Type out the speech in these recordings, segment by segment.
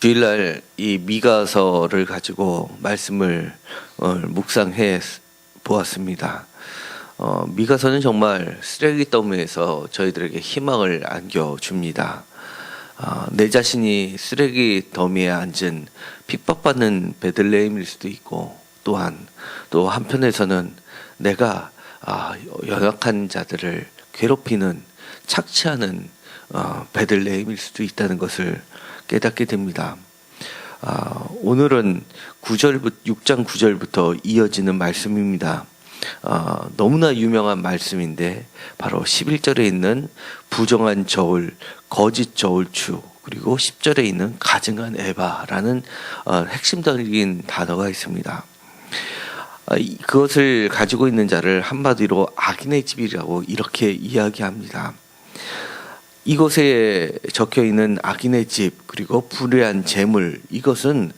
주일날 이 미가서를 가지고 말씀을 묵상해 보았습니다. 미가서는 정말 쓰레기 더미에서 저희들에게 희망을 안겨줍니다. 내 자신이 쓰레기 더미에 앉은 핍박받는 베들레헴일 수도 있고, 또한 또 한편에서는 내가 연약한 자들을 괴롭히는 착취하는 베들레헴일 수도 있다는 것을 깨닫게 됩니다. 오늘은 6장 9절부터 이어지는 말씀입니다. 너무나 유명한 말씀인데 바로 11절에 있는 부정한 저울, 거짓 저울추, 그리고 10절에 있는 가증한 에바라는 핵심적인 단어가 있습니다. 그것을 가지고 있는 자를 한마디로 악인의 집이라고 이렇게 이야기합니다. 이곳에 적혀 있는 악인의 집, 그리고 불의한 재물, 이것은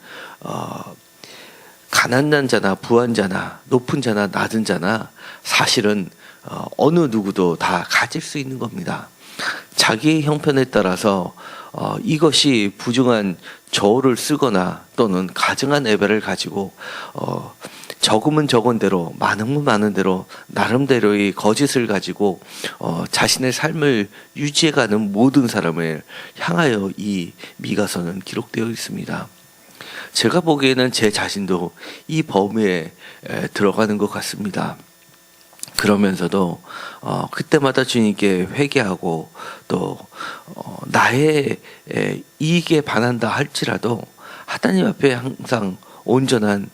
가난한 자나 부한 자나 높은 자나 낮은 자나 사실은 어느 누구도 다 가질 수 있는 겁니다. 자기의 형편에 따라서 이것이 부정한 저울을 쓰거나 또는 가증한 에바를 가지고 적으면 적은 대로, 많으면 많은 대로 나름대로의 거짓을 가지고 자신의 삶을 유지해가는 모든 사람을 향하여 이 미가서는 기록되어 있습니다. 제가 보기에는 제 자신도 이 범위에 들어가는 것 같습니다. 그러면서도 그때마다 주님께 회개하고 또 나의 이익에 반한다 할지라도 하나님 앞에 항상 온전한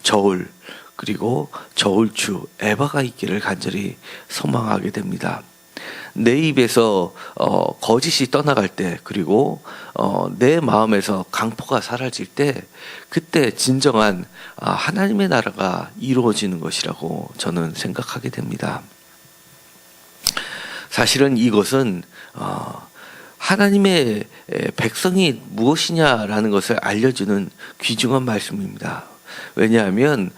저울, 그리고 저울추 에바가 있기를 간절히 소망하게 됩니다. 내 입에서 거짓이 떠나갈 때, 그리고 내 마음에서 강포가 사라질 때, 그때 진정한 하나님의 나라가 이루어지는 것이라고 저는 생각하게 됩니다. 사실은 이것은 하나님의 백성이 무엇이냐라는 것을 알려주는 귀중한 말씀입니다. 왜냐하면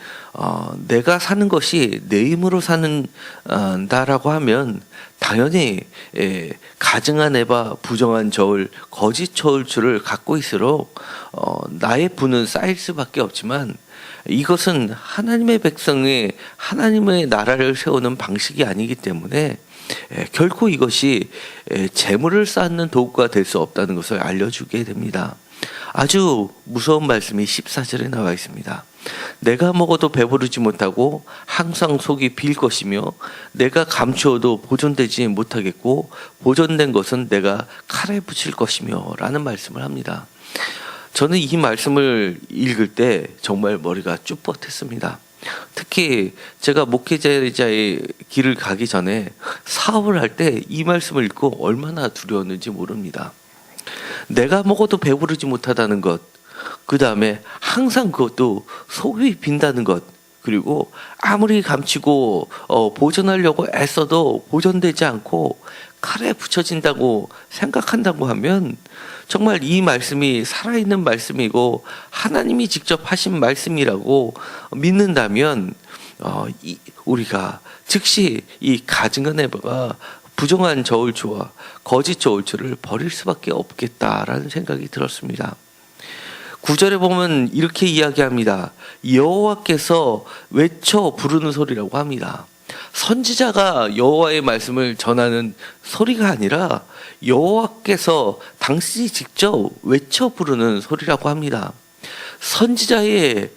내가 사는 것이 내 힘으로 산다라고 하면 당연히 가증한 에바, 부정한 저울, 거짓 저울추를 갖고 있을수록 나의 부는 쌓일 수밖에 없지만, 이것은 하나님의 백성이 하나님의 나라를 세우는 방식이 아니기 때문에 결코 이것이 재물을 쌓는 도구가 될 수 없다는 것을 알려주게 됩니다. 아주 무서운 말씀이 14절에 나와 있습니다. 내가 먹어도 배부르지 못하고 항상 속이 빌 것이며 내가 감추어도 보존되지 못하겠고 보존된 것은 내가 칼에 붙일 것이며 라는 말씀을 합니다. 저는 이 말씀을 읽을 때 정말 머리가 쭈뼛했습니다. 특히 제가 목회자의 길을 가기 전에 사업을 할 때 이 말씀을 읽고 얼마나 두려웠는지 모릅니다. 내가 먹어도 배부르지 못하다는 것, 그 다음에 항상 그것도 속이 빈다는 것, 그리고 아무리 감추고 보존하려고 애써도 보존되지 않고 칼에 붙여진다고 생각한다고 하면 정말 이 말씀이 살아있는 말씀이고 하나님이 직접 하신 말씀이라고 믿는다면 우리가 즉시 이 가증한 에바가 부정한 저울추와 거짓 저울추를 버릴 수밖에 없겠다라는 생각이 들었습니다. 9절에 보면 이렇게 이야기합니다. 여호와께서 외쳐 부르는 소리라고 합니다. 선지자가 여호와의 말씀을 전하는 소리가 아니라 여호와께서 당신이 직접 외쳐 부르는 소리라고 합니다. 선지자의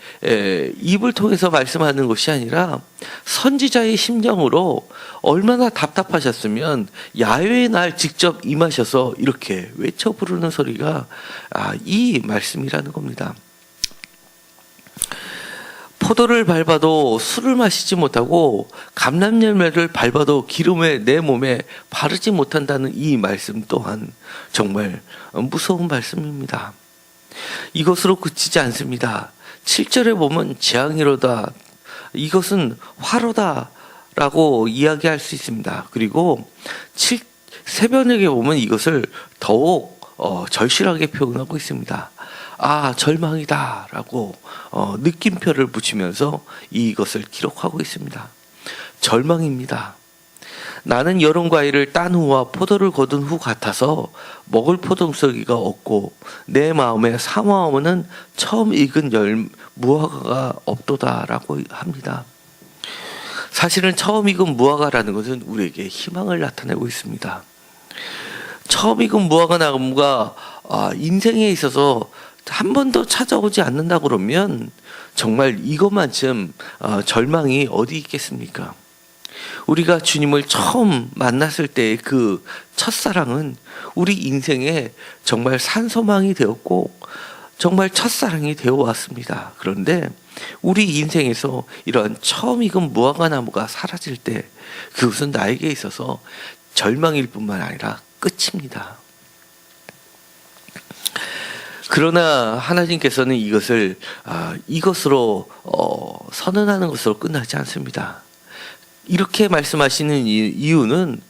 입을 통해서 말씀하는 것이 아니라 선지자의 심정으로 얼마나 답답하셨으면 야훼의 날 직접 임하셔서 이렇게 외쳐 부르는 소리가 이 말씀이라는 겁니다. 포도를 밟아도 술을 마시지 못하고 감람열매를 밟아도 기름에 내 몸에 바르지 못한다는 이 말씀 또한 정말 무서운 말씀입니다. 이것으로 그치지 않습니다. 7절에 보면 재앙이로다, 이것은 화로다 라고 이야기할 수 있습니다. 그리고 새벽에 보면 이것을 더욱 절실하게 표현하고 있습니다. 절망이다 라고 느낌표를 붙이면서 이것을 기록하고 있습니다. 절망입니다. 나는 여름 과일을 딴 후와 포도를 거둔 후 같아서 먹을 포도송이가 없고 내 마음에 사모하면은 처음 익은 무화과가 없도다라고 합니다. 사실은 처음 익은 무화과라는 것은 우리에게 희망을 나타내고 있습니다. 처음 익은 무화과 나무가 인생에 있어서 한 번도 찾아오지 않는다 그러면 정말 이것만큼 절망이 어디 있겠습니까? 우리가 주님을 처음 만났을 때의 그 첫사랑은 우리 인생에 정말 산소망이 되었고 정말 첫사랑이 되어 왔습니다. 그런데 우리 인생에서 이런 처음 익은 무화과 나무가 사라질 때 그것은 나에게 있어서 절망일 뿐만 아니라 끝입니다. 그러나 하나님께서는 이것으로 선언하는 것으로 끝나지 않습니다. 이렇게 말씀하시는 이유는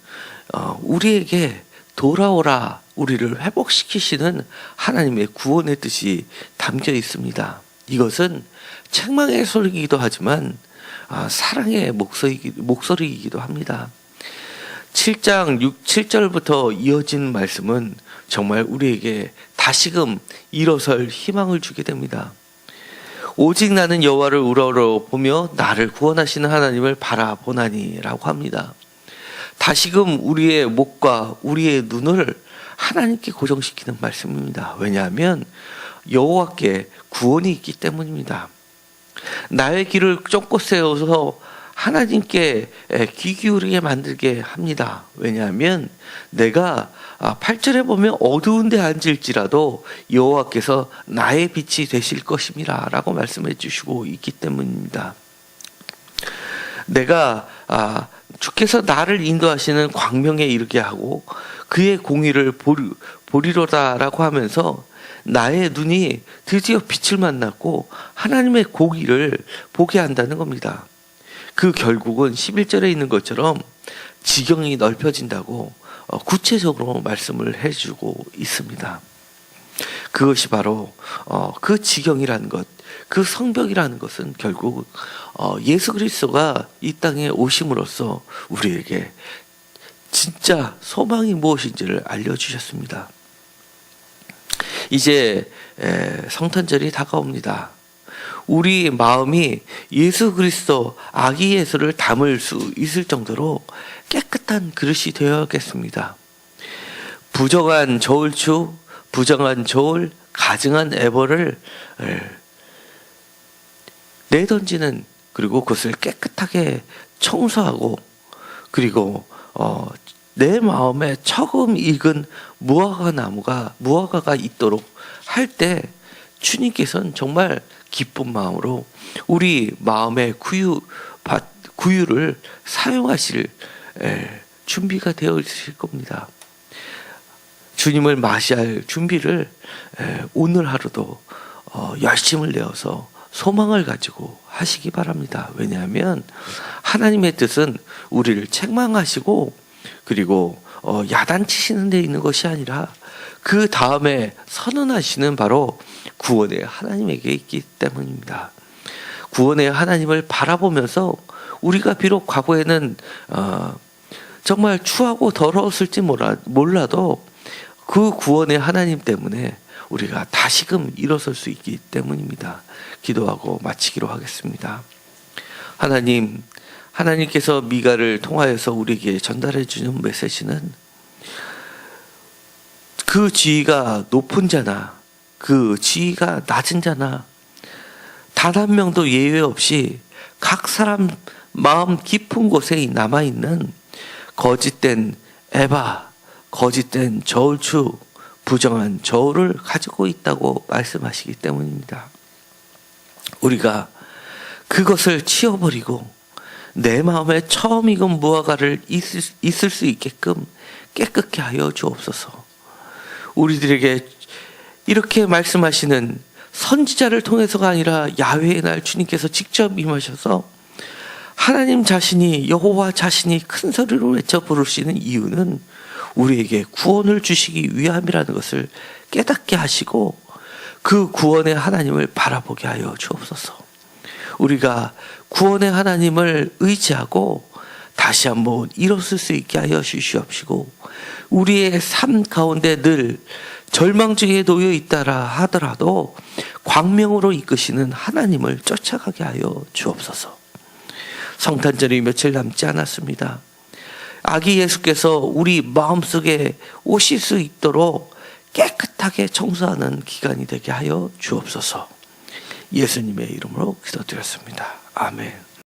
우리에게 돌아오라, 우리를 회복시키시는 하나님의 구원의 뜻이 담겨 있습니다. 이것은 책망의 소리이기도 하지만 사랑의 목소리이기도 합니다. 7장 7절부터 이어진 말씀은 정말 우리에게 다시금 일어설 희망을 주게 됩니다. 오직 나는 여호와를 우러러보며 나를 구원하시는 하나님을 바라보나니 라고 합니다. 다시금 우리의 목과 우리의 눈을 하나님께 고정시키는 말씀입니다. 왜냐하면 여호와께 구원이 있기 때문입니다. 나의 길을 쫓고 세워서 하나님께 귀 기울이게 만들게 합니다. 왜냐하면 내가 8절에 보면 어두운 데 앉을지라도 여호와께서 나의 빛이 되실 것임이라 라고 말씀해 주시고 있기 때문입니다. 내가 주께서 나를 인도하시는 광명에 이르게 하고 그의 공의를 보리로다 라고 하면서 나의 눈이 드디어 빛을 만났고 하나님의 공의를 보게 한다는 겁니다. 그 결국은 11절에 있는 것처럼 지경이 넓혀진다고 구체적으로 말씀을 해주고 있습니다. 그것이 바로 그 지경이라는 것, 그 성벽이라는 것은 결국 예수 그리스도가 이 땅에 오심으로써 우리에게 진짜 소망이 무엇인지를 알려주셨습니다. 이제 성탄절이 다가옵니다. 우리 마음이 예수 그리스도 아기 예수를 담을 수 있을 정도로 깨끗한 그릇이 되어야겠습니다. 부정한 저울추, 부정한 저울, 가증한 애벌을 내던지는, 그리고 그것을 깨끗하게 청소하고, 그리고 내 마음에 처음 익은 무화과가 있도록 할 때 주님께서는 정말 기쁜 마음으로 우리 마음의 구유를 사용하실 준비가 되어 있을 겁니다. 주님을 맞이할 준비를 오늘 하루도 열심을 내어서 소망을 가지고 하시기 바랍니다. 왜냐하면 하나님의 뜻은 우리를 책망하시고 그리고 야단치시는 데 있는 것이 아니라 그 다음에 선언하시는 바로 구원의 하나님에게 있기 때문입니다. 구원의 하나님을 바라보면서 우리가 비록 과거에는 정말 추하고 더러웠을지 몰라도 그 구원의 하나님 때문에 우리가 다시금 일어설 수 있기 때문입니다. 기도하고 마치기로 하겠습니다. 하나님께서 미가를 통하여서 우리에게 전달해 주는 메시지는 그 지위가 높은 자나 그 지위가 낮은 자나 단 한 명도 예외 없이 각 사람 마음 깊은 곳에 남아있는 거짓된 에바, 거짓된 저울추, 부정한 저울을 가지고 있다고 말씀하시기 때문입니다. 우리가 그것을 치워버리고 내 마음에 처음 익은 무화과를 있을 수 있게끔 깨끗게 하여 주옵소서. 우리들에게 이렇게 말씀하시는 선지자를 통해서가 아니라 야훼의 날 주님께서 직접 임하셔서 하나님 자신이, 여호와 자신이 큰 소리로 외쳐 부르시는 이유는 우리에게 구원을 주시기 위함이라는 것을 깨닫게 하시고 그 구원의 하나님을 바라보게 하여 주옵소서. 우리가 구원의 하나님을 의지하고 다시 한번 일어설 수 있게 하여 주시옵시고, 우리의 삶 가운데 늘 절망 중에 놓여 있다라 하더라도 광명으로 이끄시는 하나님을 쫓아가게 하여 주옵소서. 성탄절이 며칠 남지 않았습니다. 아기 예수께서 우리 마음속에 오실 수 있도록 깨끗하게 청소하는 기간이 되게 하여 주옵소서. 예수님의 이름으로 기도드렸습니다. 아멘.